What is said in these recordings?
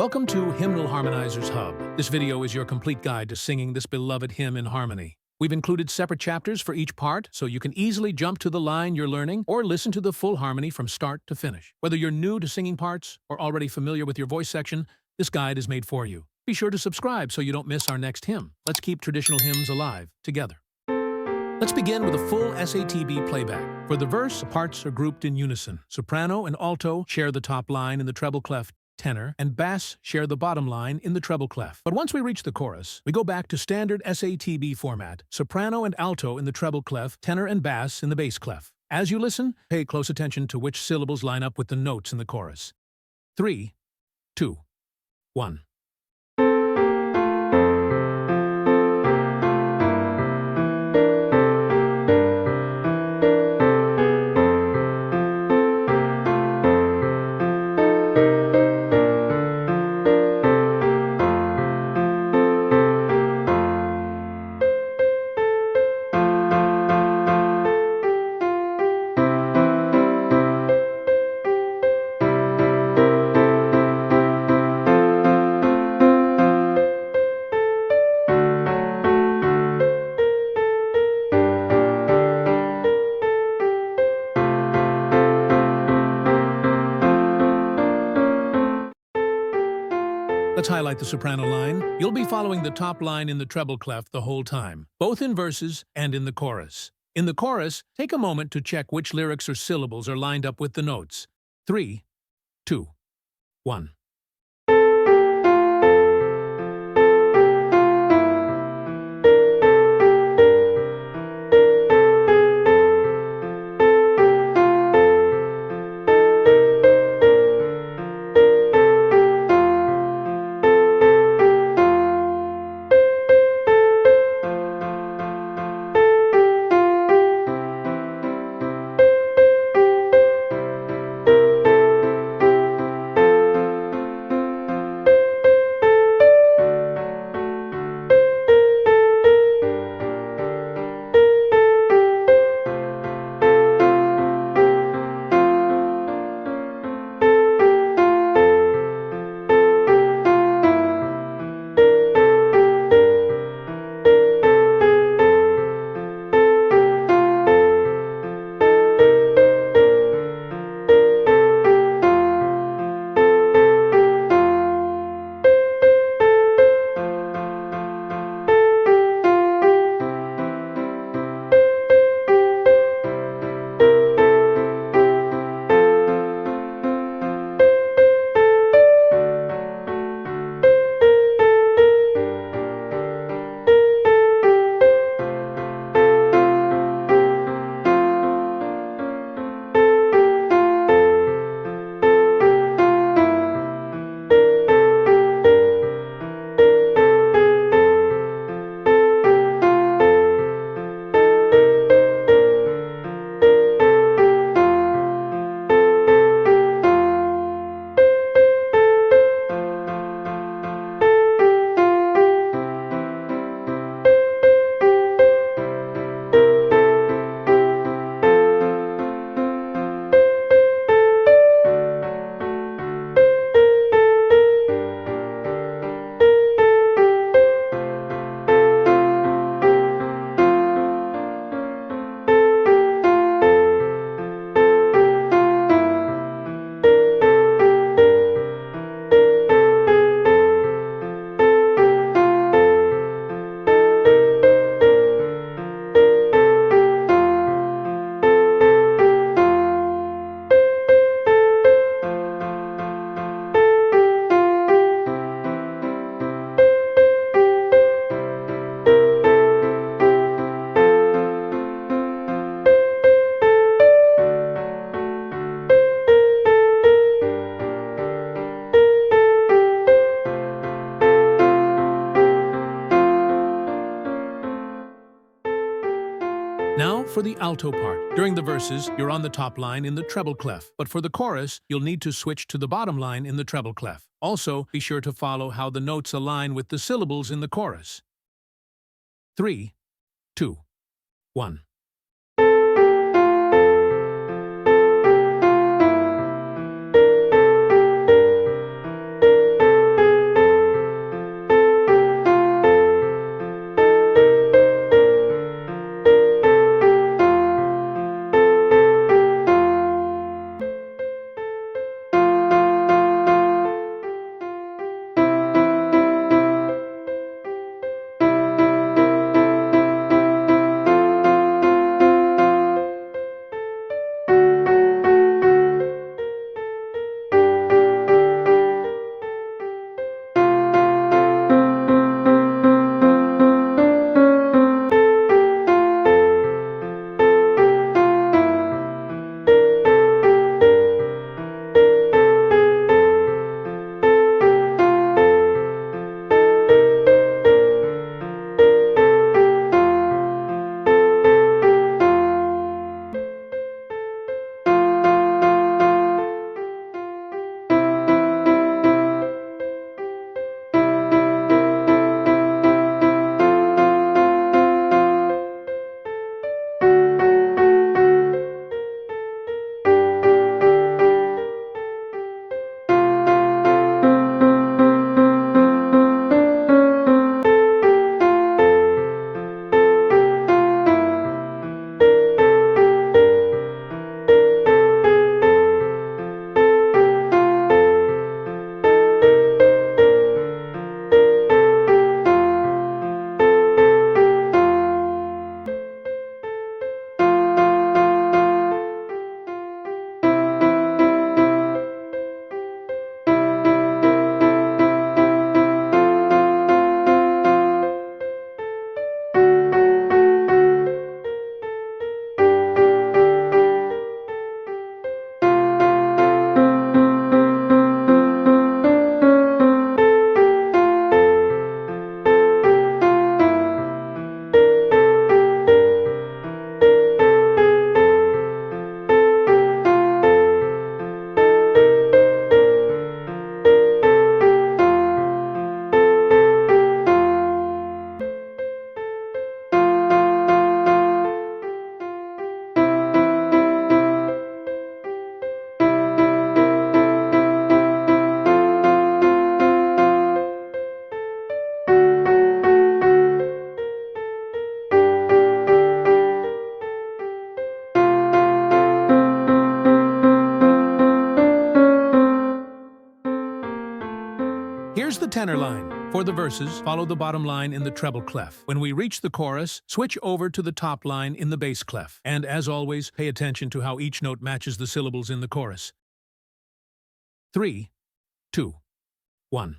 Welcome to Hymnal Harmonizer's Hub. This video is your complete guide to singing this beloved hymn in harmony. We've included separate chapters for each part, so you can easily jump to the line you're learning or listen to the full harmony from start to finish. Whether you're new to singing parts or already familiar with your voice section, this guide is made for you. Be sure to subscribe so you don't miss our next hymn. Let's keep traditional hymns alive together. Let's begin with a full SATB playback. For the verse, the parts are grouped in unison. Soprano and alto share the top line in the treble clef. Tenor and bass share the bottom line in the treble clef. But once we reach the chorus, we go back to standard SATB format. Soprano and alto in the treble clef, tenor and bass in the bass clef. As you listen, pay close attention to which syllables line up with the notes in the chorus. 3, 2, 1. Let's highlight the soprano line. You'll be following the top line in the treble clef the whole time, both in verses and in the chorus. In the chorus, take a moment to check which lyrics or syllables are lined up with the notes. 3, 2, 1. Now for the alto part. During the verses, you're on the top line in the treble clef, but for the chorus, you'll need to switch to the bottom line in the treble clef. Also, be sure to follow how the notes align with the syllables in the chorus. 3, 2, 1. Here's the tenor line. For the verses, follow the bottom line in the treble clef. When we reach the chorus, switch over to the top line in the bass clef. And as always, pay attention to how each note matches the syllables in the chorus. 3, 2, 1.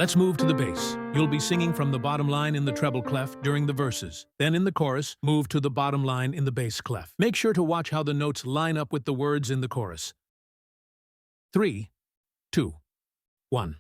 Let's move to the bass. You'll be singing from the bottom line in the treble clef during the verses. Then in the chorus, move to the bottom line in the bass clef. Make sure to watch how the notes line up with the words in the chorus. 3, 2, 1.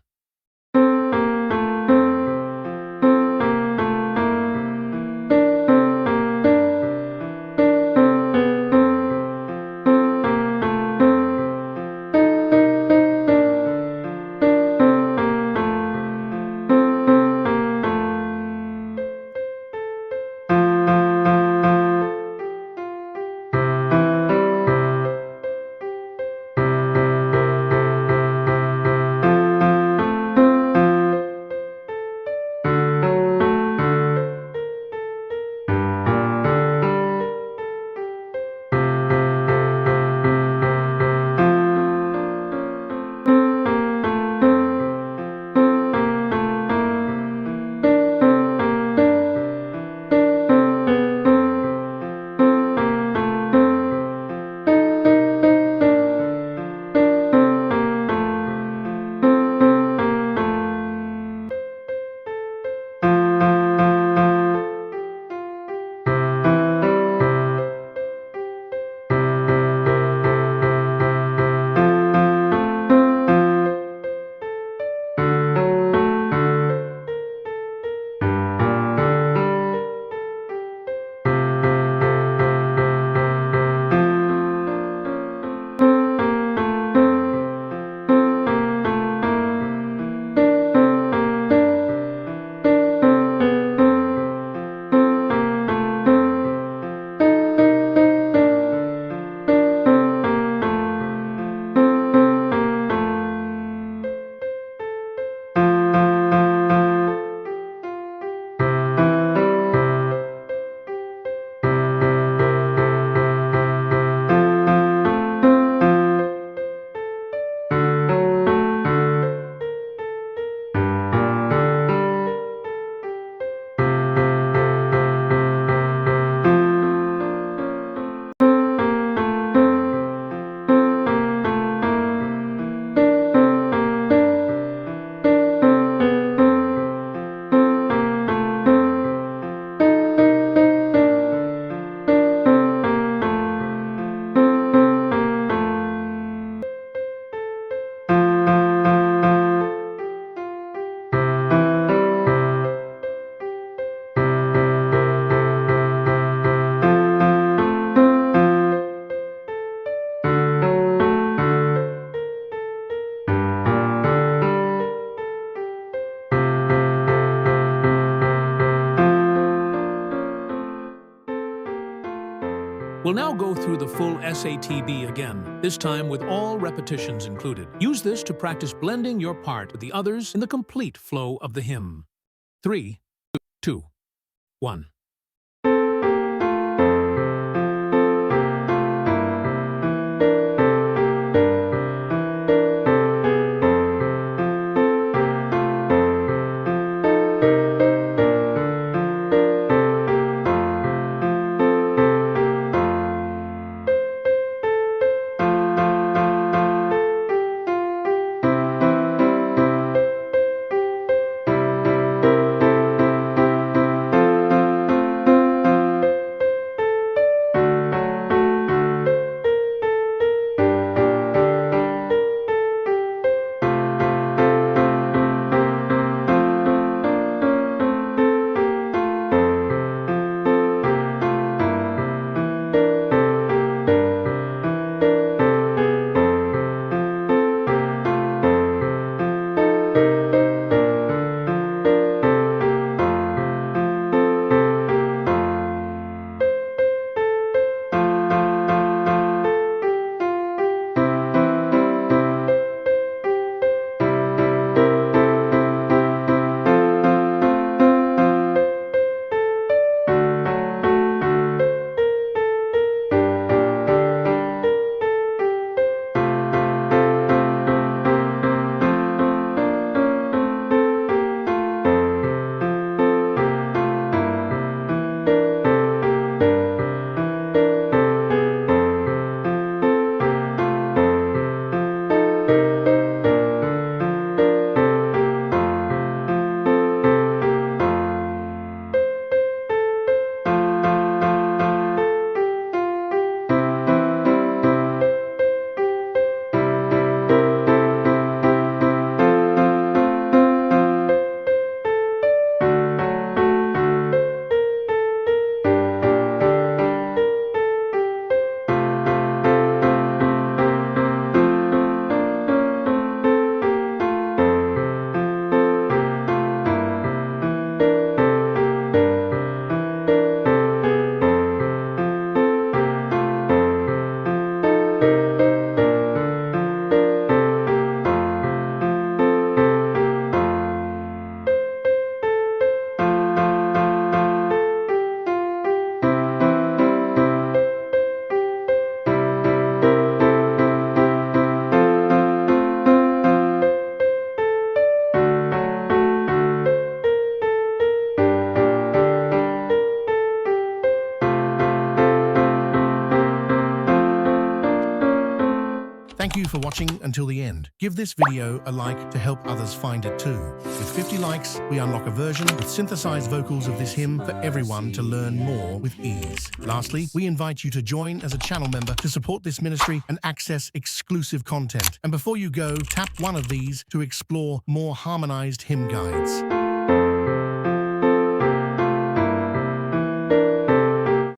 We'll now go through the full SATB again, this time with all repetitions included. Use this to practice blending your part with the others in the complete flow of the hymn. 3, 2, 1. Thank you for watching until the end. Give this video a like to help others find it too. With 50 likes, we unlock a version with synthesized vocals of this hymn for everyone to learn more with ease. Lastly, we invite you to join as a channel member to support this ministry and access exclusive content. And before you go, tap one of these to explore more harmonized hymn guides.